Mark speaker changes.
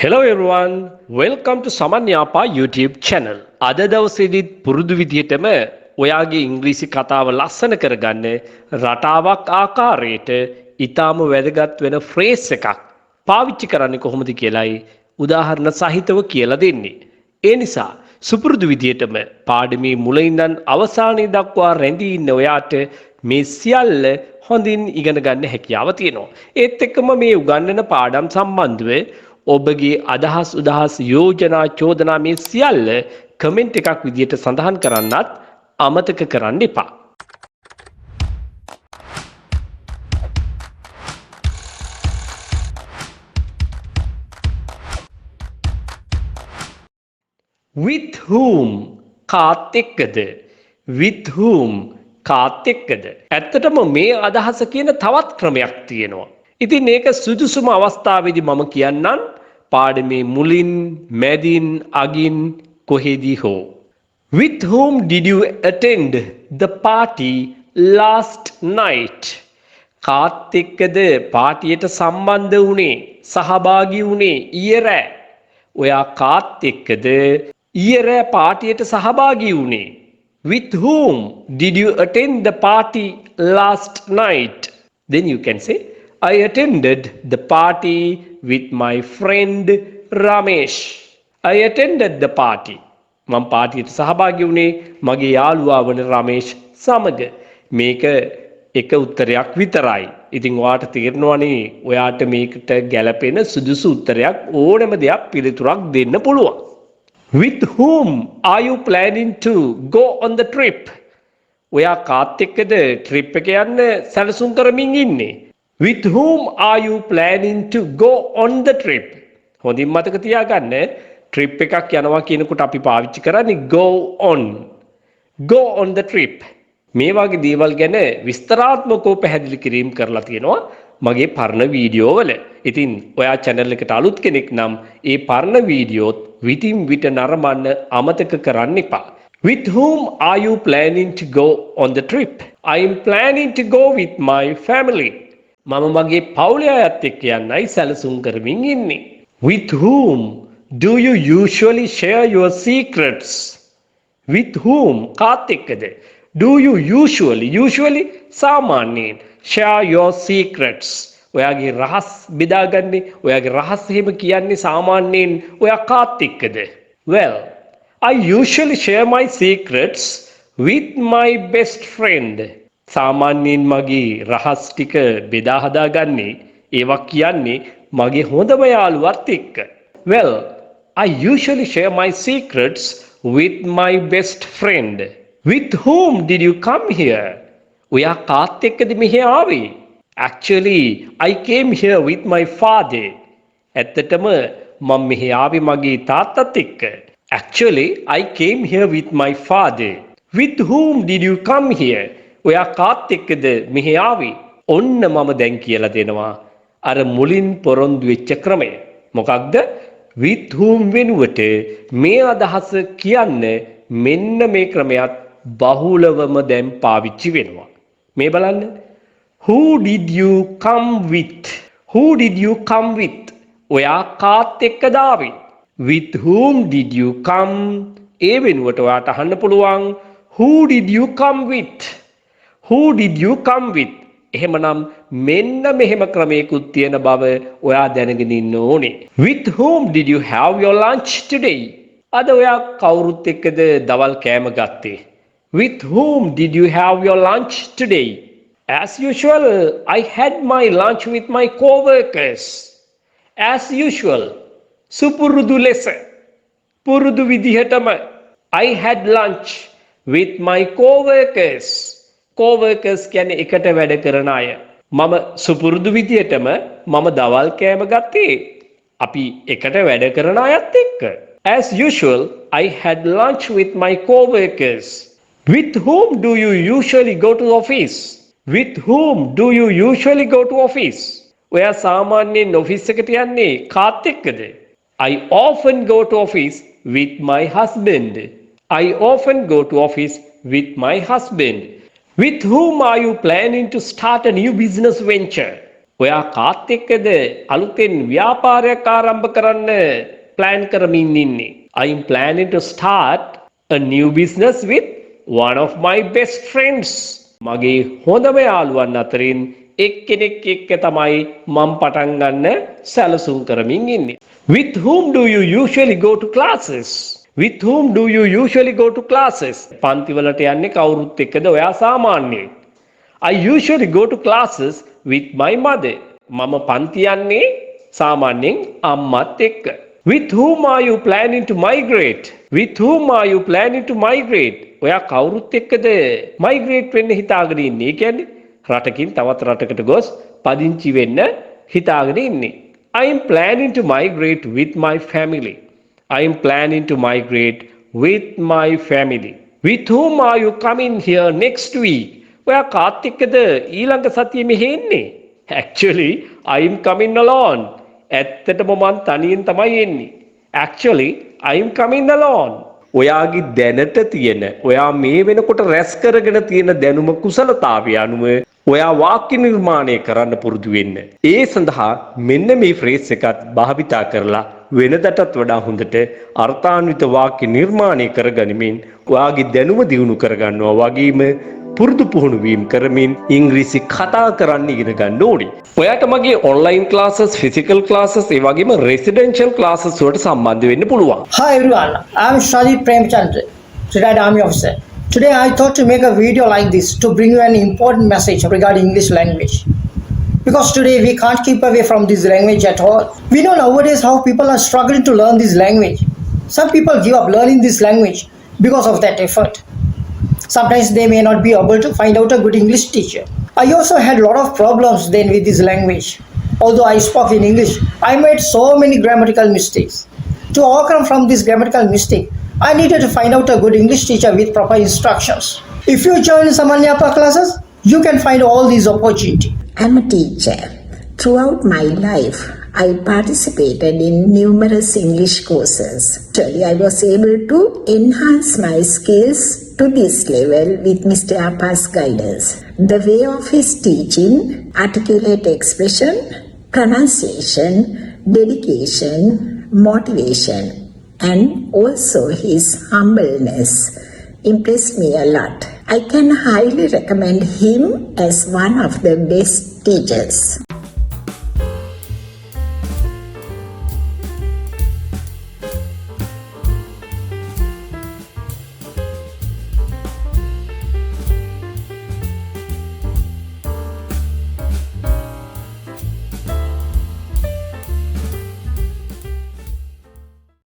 Speaker 1: Hello everyone, welcome to Saman Yapa YouTube channel. අද දවසේදීත් පුරුදු විදිහටම ඔයාගේ ඉංග්‍රීසි කතාව ලස්සන කරගන්න රටාවක් ආකාරයට ඊටාම වැදගත් වෙන ෆ්‍රේස් එකක් පාවිච්චි කරන්නේ කොහොමද කියලායි උදාහරණ සහිතව කියලා දෙන්නේ. ඒ නිසා සුපුරුදු විදිහටම පාඩමේ මුල ඉඳන් අවසානයේ දක්වා රැඳී ඉන්න ඔයාට මේ සියල්ල හොඳින් ඉගෙන ගන්න හැකියාව තියෙනවා. ඒත් එක්කම මේ උගන්වන පාඩම් සම්බන්ධව ඔබගේ අදහස් උදහස් යෝජනා චෝදනා මේ සියල්ල කමෙන්ට් එකක් විදියට සඳහන් කරන්නත් අමතක කරන්න එපා. With whom කාත් එක්කද? With whom කාත් එක්කද? ඇත්තටම මේ අදහස කියන තවත් ක්‍රමයක් තියෙනවා. ඉතින් ඒක සුදුසුම අවස්ථාවේදී මම කියන්නම් පාඩමේ මුලින් මැදින් අගින් කොහෙදී හෝ. With whom did you attend the party last night? කාත් එක්කද පාටියට සම්බන්ධ වුණේ සහභාගී වුණේ ඊයේ රෑ? ඔයා කාත් එක්කද ඊයේ රෑ පාටියට සහභාගී වුණේ? With whom did you attend the party last night? Then you can say I attended the party with my friend Ramesh. I attended the party. මම පාටියට සහභාගී වුණේ මගේ යාළුවා වන රමේෂ් සමග. මේක එක උත්තරයක් විතරයි. ඉතින් ඔයාට තේරෙනවනේ ඔයාට මේකට ගැළපෙන සුදුසු උත්තරයක් ඕනෑම දෙයක් පිළිතුරක් දෙන්න පුළුවන්. With whom are you planning to go on the trip? ඔයා කාත් එක්කද ට්‍රිප් එක යන්න සැලසුම් කරමින් ඉන්නේ? With whom are you planning to go on the trip? හොඳින් මතක තියාගන්න ට්‍රිප් එකක් යනවා කියනකොට අපි පාවිච්චි කරන්නේ go on. Go on the trip. මේ වගේ දේවල් ගැන විස්තරාත්මකව පැහැදිලි කිරීම කරලා තියෙනවා මගේ පරණ වීඩියෝ වල. ඉතින් ඔයා channel එකට අලුත් කෙනෙක් නම් ඒ පරණ වීඩියෝත් විටින් විට නරඹන්න අමතක කරන්න එපා. With whom are you planning to go on the trip? I am planning to go with my family. මම මගේ පවුලේ අයත් එක්ක යන්නයි සැලසුම් කරමින් ඉන්නේ. With whom do you usually share your secrets? With whom කාත් එක්කද? Do you usually සාමාන්‍යයෙන් share your secrets? ඔයාගේ රහස් බෙදාගන්නේ ඔයාගේ රහස් එහෙම කියන්නේ සාමාන්‍යයෙන් ඔයා කාත් එක්කද? Well, I usually share my secrets with my best friend. සාමාන්‍යයෙන් මගේ රහස් ටික බෙදා හදාගන්නේ ඒවා කියන්නේ මගේ හොඳම යාළුවත් එක්ක. Well, I usually share my secrets with my best friend. With whom did you come here? ඔයා කාත් එක්කද මෙහෙ ආවේ? Actually, I came here with my father. ඇත්තටම මම මෙහෙ ආවේ මගේ තාත්තත් එක්ක. Actually, I came here with my father. With whom did you come here? ඔයා කාත් එක්කද මෙහෙ ආවේ? ඔන්න මම දැන් කියලා දෙනවා අර මුලින් පොරොන්දු වෙච්ච ක්‍රමය. මොකක්ද? with whom වෙනුවට මේ අදහස කියන්න මෙන්න මේ ක්‍රමයක් බහුලවම දැන් පාවිච්චි වෙනවා. මේ බලන්න. Who did you come with? Who did you come with? ඔයා කාත් එක්කද ආවේ? With whom did you come? ඒ වෙනුවට ඔයාට අහන්න පුළුවන් Who did you come with? Who did you come with? එහෙමනම් මෙන්න මෙහෙම ක්‍රමයකුත් තියෙන බව ඔයා දැනගෙන ඉන්න ඕනේ. With whom did you have your lunch today? අද ඔයා කවුරුත් එක්කද දවල් කෑම ගත්තේ? With whom did you have your lunch today? As usual, I had my lunch with my co-workers. As usual, සුපුරුදු ලෙස පුරුදු විදිහටම I had lunch with my co-workers. Co-workers කියන්නේ එකට වැඩ කරන අය. මම සුපුරුදු විදිහටම මම දවල් කෑම ගත්තේ අපි එකට වැඩ කරන අයත් එක්ක. As usual, I had lunch with my co-workers. With whom do you usually go to office? With whom do you usually go to office? ඔයා සාමාන්‍යයෙන් ඔෆිස් එකට යන්නේ කාත් එක්කද? I often go to office with my husband. I often go to office with my husband. With whom are you planning to start a new business venture? ඔයා කාත් එක්කද අලුතෙන් ව්‍යාපාරයක් ආරම්භ කරන්න plan කරමින් ඉන්නේ. I'm planning to start a new business with one of my best friends. මගේ හොඳම යාළුවන් අතරින් එක්කෙනෙක් එක්ක තමයි මම පටන් ගන්න සැලසුම් කරමින් ඉන්නේ. With whom do you usually go to classes? With whom do you usually go to classes? පන්ති වලට යන්නේ කවුරුත් එක්කද ඔයා සාමාන්‍යයෙන්? I usually go to classes with my mother. මම පන්ති යන්නේ සාමාන්‍යයෙන් අම්මත් එක්ක. With whom are you planning to migrate? With whom are you planning to migrate? ඔයා කවුරුත් එක්කද migrate වෙන්න හිතාගෙන ඉන්නේ? ඒ කියන්නේ රටකින් තවත් රටකට ගොස් පදිංචි වෙන්න හිතාගෙන ඉන්නේ. I am planning to migrate with my family. I am planning to migrate with my family. With whom are you coming here next week? ඔයා කාත් එක්කද ඊළඟ සතියේ මෙහෙ එන්නේ? Actually, I am coming alone. ඇත්තටම මං තනියෙන් තමයි එන්නේ. Actually, I am coming alone. ඔයාගේ දැනට තියෙන ඔයා මේ වෙනකොට රැස් කරගෙන තියෙන දැනුම කුසලතාවය අනුව ඔයා වාක්‍ය නිර්මාණය කරන්න පුරුදු වෙන්න. ඒ සඳහා මෙන්න මේ ෆ්‍රේස් එකත් භාවිතා කරලා වෙනදටත් වඩා හොඳට අර්ථාන්විත වාක්‍ය නිර්මාණය කරගනිමින් ඔයාගේ දැනුම දියුණු කරගන්නවා වගේම පුරුදු පුහුණු වීම කරමින් ඉංග්‍රීසි කතා කරන්න ඉගෙන ගන්න ඕනේ. ඔයාට මගේ online classes, physical classes, ඒ වගේම residential classes වලට සම්බන්ධ වෙන්න පුළුවන්.
Speaker 2: Hi everyone, I am Shadi Premchandra, retired army officer. Today I thought to make a video like this to bring you an important message regarding English language. Because today we can't keep away from this language at all. We know nowadays how people are struggling to learn this language. Some people give up learning this language because of that effort. Sometimes they may not be able to find out a good English teacher. I also had a lot of problems then with this language. Although I spoke in English, I made so many grammatical mistakes. To overcome from this grammatical mistake, I needed to find out a good English teacher with proper instructions. If you join Saman Yapa classes, you can find all these opportunities.
Speaker 3: I'm a teacher. Throughout my life, I participated in numerous English courses. Actually, I was able to enhance my skills to this level with Mr. Yapa's guidance. The way of his teaching, articulate expression, pronunciation, dedication, motivation, and also his humbleness impressed me a lot. I can highly recommend him as one of the best teachers.